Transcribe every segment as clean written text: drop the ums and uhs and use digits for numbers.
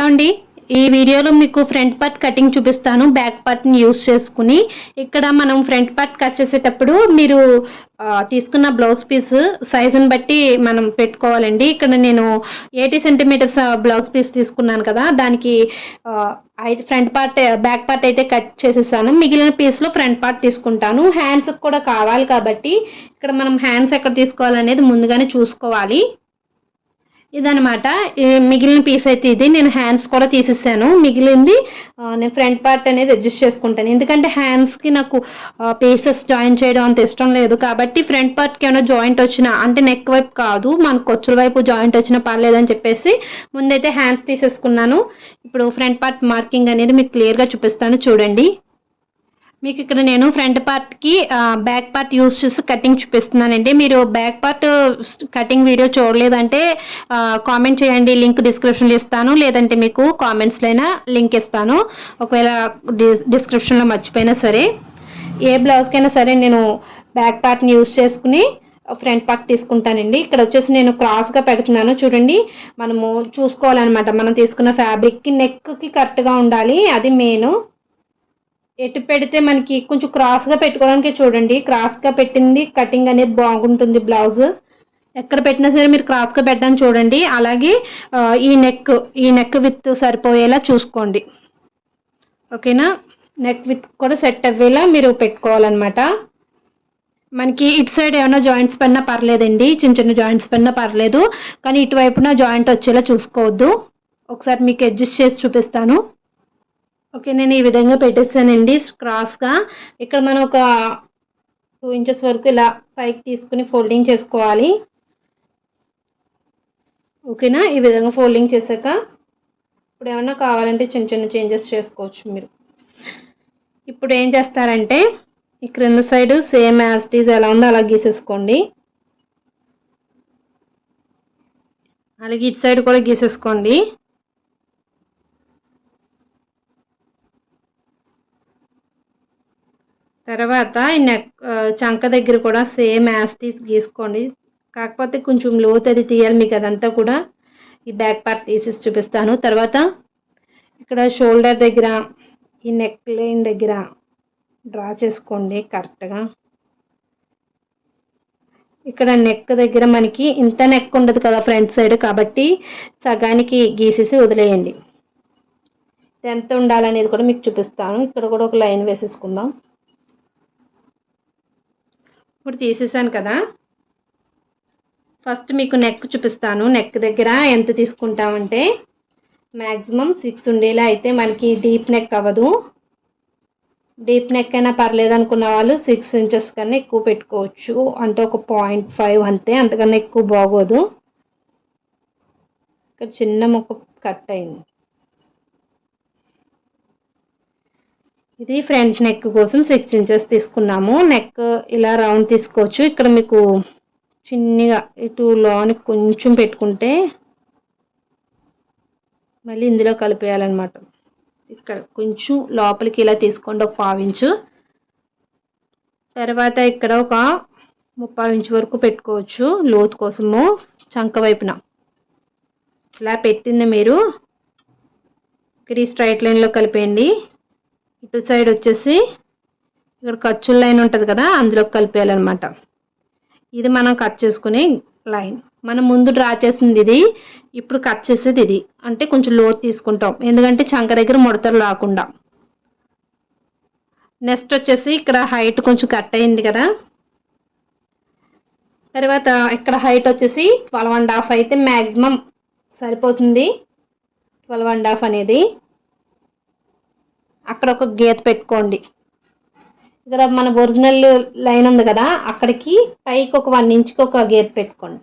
Hello అండి, ఈ వీడియోలో మీకు ఫ్రంట్ పార్ట్ కటింగ్ చూపిస్తాను. బ్యాక్ పార్ట్ని యూస్ చేసుకుని ఇక్కడ మనం ఫ్రంట్ పార్ట్ కట్ చేసేటప్పుడు మీరు తీసుకున్న బ్లౌజ్ పీస్ సైజుని బట్టి మనం పెట్టుకోవాలండి. ఇక్కడ నేను 80 సెంటీమీటర్స్ బ్లౌజ్ పీస్ తీసుకున్నాను కదా, దానికి ఫ్రంట్ పార్ట్ బ్యాక్ పార్ట్ అయితే కట్ చేసేసాను. మిగిలిన పీస్లో ఫ్రంట్ పార్ట్ తీసుకుంటాను. హ్యాండ్స్కి కూడా కావాలి కాబట్టి ఇక్కడ మనం హ్యాండ్స్ ఎక్కడ తీసుకోవాలనేది ముందుగానే చూసుకోవాలి. ఇదనమాట మిగిలిన పీస్ అయితే ఇది. నేను హ్యాండ్స్ కూడా తీసేసాను. మిగిలింది నేను ఫ్రంట్ పార్ట్ అనేది అడ్జస్ట్ చేసుకుంటాను. ఎందుకంటే హ్యాండ్స్కి నాకు పీసెస్ జాయిన్ చేయడం అంత ఇష్టం లేదు కాబట్టి ఫ్రంట్ పార్ట్కి ఏమైనా జాయింట్ వచ్చినా, అంటే నెక్ వైపు కాదు, మన కొచ్చుల వైపు జాయింట్ వచ్చినా పర్లేదని చెప్పేసి ముందైతే హ్యాండ్స్ తీసేసుకున్నాను. ఇప్పుడు ఫ్రంట్ పార్ట్ మార్కింగ్ అనేది మీకు క్లియర్గా చూపిస్తాను, చూడండి. మీకు ఇక్కడ నేను ఫ్రంట్ పార్ట్కి బ్యాక్ పార్ట్ యూస్ చేసి కటింగ్ చూపిస్తున్నానండి. మీరు బ్యాక్ పార్ట్ కటింగ్ వీడియో చూడలేదంటే కామెంట్ చేయండి, లింక్ డిస్క్రిప్షన్లో ఇస్తాను. లేదంటే మీకు కామెంట్స్లో అయినా లింక్ ఇస్తాను. ఒకవేళ డిస్క్రిప్షన్లో మర్చిపోయినా సరే, ఏ బ్లౌజ్కైనా సరే నేను బ్యాక్ పార్ట్ని యూస్ చేసుకుని ఫ్రంట్ పార్ట్ తీసుకుంటానండి. ఇక్కడ వచ్చేసి నేను క్రాస్గా పెడుతున్నాను, చూడండి. మనము చూసుకోవాలన్నమాట, మనం తీసుకున్న ఫ్యాబ్రిక్కి నెక్కి కరెక్ట్గా ఉండాలి, అది మెయిన్. ఎటు పెడితే మనకి కొంచెం క్రాస్గా పెట్టుకోవడానికి చూడండి. క్రాస్గా పెట్టింది కటింగ్ అనేది బాగుంటుంది. బ్లౌజ్ ఎక్కడ పెట్టినా సరే మీరు క్రాస్గా పెట్టడానికి చూడండి. అలాగే ఈ నెక్ విత్ సరిపోయేలా చూసుకోండి, ఓకేనా. నెక్ విత్ కూడా సెట్ అయ్యేలా మీరు పెట్టుకోవాలన్నమాట. మనకి ఇటు సైడ్ ఏమైనా జాయింట్స్ పడినా పర్లేదండి, చిన్న చిన్న జాయింట్స్ పడినా పర్లేదు, కానీ ఇటువైపున జాయింట్ వచ్చేలా చూసుకోవద్దు. ఒకసారి మీకు అడ్జస్ట్ చేసి చూపిస్తాను. ఓకే, నేను ఈ విధంగా పెట్టేస్తానండి క్రాస్గా. ఇక్కడ మనం ఒక 2 ఇంచెస్ వరకు ఇలా పైకి తీసుకుని ఫోల్డింగ్ చేసుకోవాలి, ఓకేనా. ఈ విధంగా ఫోల్డింగ్ చేశాక ఇప్పుడు ఏమన్నా కావాలంటే చిన్న చిన్న చేంజెస్ చేసుకోవచ్చు మీరు. ఇప్పుడు ఏం చేస్తారంటే ఈ క్రింద side same as it is ఎలా ఉందో అలా గీసేసుకోండి. అలాగే ఇటు సైడ్ కూడా గీసేసుకోండి. తర్వాత నెక్ చంక దగ్గర కూడా సేమ్ యాస్టీస్ గీసుకోండి. కాకపోతే కొంచెం లోతు అది తీయాలి మీకు, అదంతా కూడా ఈ బ్యాక్ పార్ట్ తీసేసి చూపిస్తాను. తర్వాత ఇక్కడ షోల్డర్ దగ్గర ఈ నెక్ లైన్ దగ్గర డ్రా చేసుకోండి కరెక్ట్గా. ఇక్కడ నెక్ దగ్గర మనకి ఇంత నెక్ ఉండదు కదా ఫ్రంట్ సైడ్, కాబట్టి సగానికి గీసేసి వదిలేయండి. ఎంత ఉండాలనేది కూడా మీకు చూపిస్తాను. ఇక్కడ కూడా ఒక లైన్ వేసేసుకుందాం. ఇప్పుడు తీసేసాను కదా, ఫస్ట్ మీకు నెక్ చూపిస్తాను. నెక్ దగ్గర ఎంత తీసుకుంటామంటే మ్యాక్సిమం 6 ఉండేలా అయితే మనకి డీప్ నెక్ అవ్వదు. డీప్ నెక్ అయినా పర్లేదు అనుకున్న వాళ్ళు 6 ఇంచెస్ కన్నా ఎక్కువ పెట్టుకోవచ్చు, అంటే ఒక 0.5 అంతే, అంతకన్నా ఎక్కువ బాగోదు. ఇక్కడ చిన్న ముక్క కట్ అయింది. ఇది ఫ్రంట్ నెక్ కోసం 6 ఇంచెస్ తీసుకున్నాము. నెక్ ఇలా రౌండ్ తీసుకోవచ్చు. ఇక్కడ మీకు చిన్నగా ఇటు లోనికి కొంచెం పెట్టుకుంటే మళ్ళీ ఇందులో కలిపేయాలన్నమాట. ఇక్కడ కొంచెం లోపలికి ఇలా తీసుకోండి, ఒక 1/4 ఇంచు. తర్వాత ఇక్కడ ఒక 3/4 ఇంచు వరకు పెట్టుకోవచ్చు లోతు కోసము. చంక వైపున ఇలా పెట్టింది మీరు ఇక్కడ ఈ స్ట్రైట్ లైన్లో కలిపేయండి. ఇటు సైడ్ వచ్చేసి ఇక్కడ ఖర్చుల లైన్ ఉంటుంది కదా, అందులోకి కలిపేయాలన్నమాట. ఇది మనం కట్ చేసుకునే లైన్. మనం ముందు డ్రా చేసింది ఇది, ఇప్పుడు కట్ చేసేది ఇది. అంటే కొంచెం లోతు తీసుకుంటాం, ఎందుకంటే చంక దగ్గర ముడతలు రాకుండా. నెక్స్ట్ వచ్చేసి ఇక్కడ హైట్ కొంచెం కట్ అయింది కదా, తర్వాత ఇక్కడ హైట్ వచ్చేసి 12.5 అయితే మ్యాక్సిమం సరిపోతుంది. 12.5 అనేది అక్కడ ఒక గీత పెట్టుకోండి. ఇక్కడ మన ఒరిజినల్ లైన్ ఉంది కదా, అక్కడికి పైకి ఒక 1 ఇంచుకి ఒక గీత పెట్టుకోండి.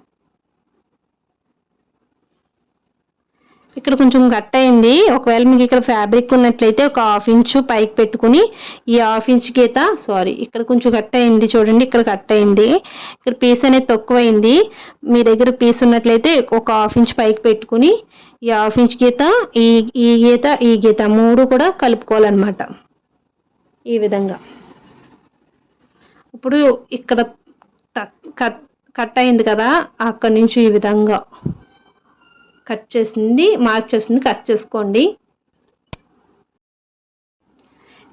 ఇక్కడ కొంచెం కట్ అయింది. ఒకవేళ మీకు ఇక్కడ ఫ్యాబ్రిక్ ఉన్నట్లయితే ఒక 1/2 ఇంచు పైకి పెట్టుకుని ఈ 1/2 ఇంచ్ గీత, ఇక్కడ కొంచెం కట్ అయింది చూడండి, ఇక్కడ కట్ అయింది. ఇక్కడ పీస్ అనేది తక్కువైంది. మీ దగ్గర పీస్ ఉన్నట్లయితే ఒక 1/2 ఇంచ్ పైకి పెట్టుకుని ఈ 1/2 ఇంచ్ గీత, ఈ గీత 3 కూడా కలుపుకోవాలన్నమాట ఈ విధంగా. ఇప్పుడు ఇక్కడ కట్ అయింది కదా, అక్కడి నుంచి ఈ విధంగా కట్ చేసింది మార్క్ చేసింది కట్ చేసుకోండి.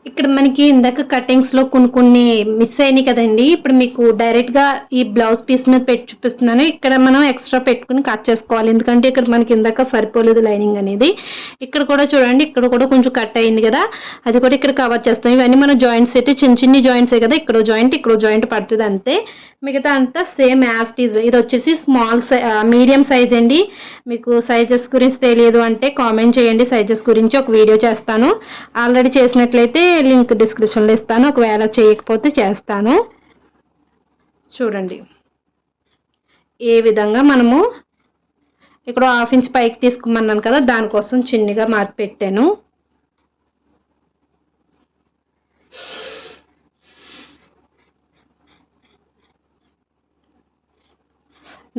ఇక్కడ మనకి ఇందాక కటింగ్స్లో కొన్ని మిస్ అయినాయి కదండి. ఇప్పుడు మీకు డైరెక్ట్గా ఈ బ్లౌజ్ పీస్ మీద పెట్టి చూపిస్తున్నాను. ఇక్కడ మనం ఎక్స్ట్రా పెట్టుకుని కట్ చేసుకోవాలి, ఎందుకంటే ఇక్కడ మనకి ఇందాక సరిపోలేదు లైనింగ్ అనేది. ఇక్కడ కూడా చూడండి, ఇక్కడ కూడా కొంచెం కట్ అయింది కదా, అది కూడా ఇక్కడ కవర్ చేస్తాం. ఇవన్నీ మనం జాయింట్స్ అయితే చిన్న జాయింట్సే కదా, ఇక్కడ జాయింట్ పడుతుంది అంతే. మిగతా అంతా సేమ్ యాజ్ టీజ్. ఇది వచ్చేసి మీడియం సైజ్ అండి. మీకు సైజెస్ గురించి తెలియదు అంటే కామెంట్ చేయండి, సైజెస్ గురించి ఒక వీడియో చేస్తాను. ఆల్రెడీ చేసినట్లయితే లింక్ డిస్క్రిప్షన్లో ఇస్తాను, ఒకవేళ చేయకపోతే చేస్తాను. చూడండి ఏ విధంగా మనము ఇక్కడ 1/2 ఇంచ్ పైకి తీసుకోమన్నాను కదా, దానికోసం చిన్నగా మార్క్ పెట్టాను.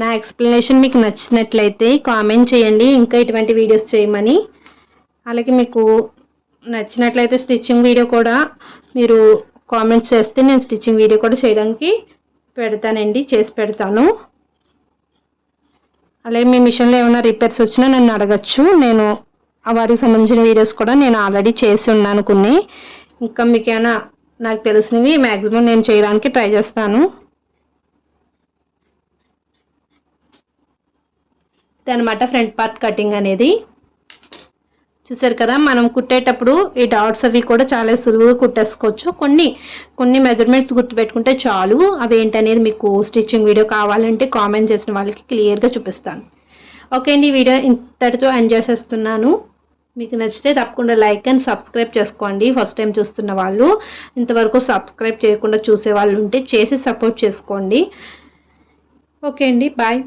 నా ఎక్స్ప్లెనేషన్ మీకు నచ్చినట్లయితే కామెంట్ చేయండి, ఇంకా ఇటువంటి వీడియోస్ చేయమని. అలాగే మీకు నచ్చినట్లయితే స్టిచ్చింగ్ వీడియో కూడా మీరు కామెంట్స్ చేస్తే నేను స్టిచ్చింగ్ వీడియో కూడా చేయడానికి పెడతానండి, చేసి పెడతాను. అలాగే మీ మిషన్లో ఏమైనా రిపేర్స్ వచ్చినా నన్ను అడగచ్చు, నేను వాటికి సంబంధించిన వీడియోస్ కూడా నేను ఆల్రెడీ చేసి ఉన్నాను కొన్ని. ఇంకా మీకేమైనా నాకు తెలిసినవి మ్యాక్సిమం నేను చేయడానికి ట్రై చేస్తాను. అనమాట ఫ్రంట్ పార్ట్ కటింగ్ అనేది. చూసారు కదా, మనం కుట్టేటప్పుడు ఈ డాట్స్ అవి కూడా చాలా సులువుగా కుట్టేసుకోవచ్చు. కొన్ని మెజర్మెంట్స్ గుర్తుపెట్టుకుంటే చాలు. అవి ఏంటనేది మీకు స్టిచ్చింగ్ వీడియో కావాలంటే కామెంట్ చేసిన వాళ్ళకి క్లియర్గా చూపిస్తాను. ఓకే అండి, ఈ వీడియో ఇంతటితో ఎండ్ చేసేస్తున్నాను. మీకు నచ్చితే తప్పకుండా లైక్ అండ్ సబ్స్క్రైబ్ చేసుకోండి. ఫస్ట్ టైం చూస్తున్న వాళ్ళు, ఇంతవరకు సబ్స్క్రైబ్ చేయకుండా చూసే వాళ్ళు ఉంటే చేసి సపోర్ట్ చేసుకోండి. ఓకే అండి, బాయ్.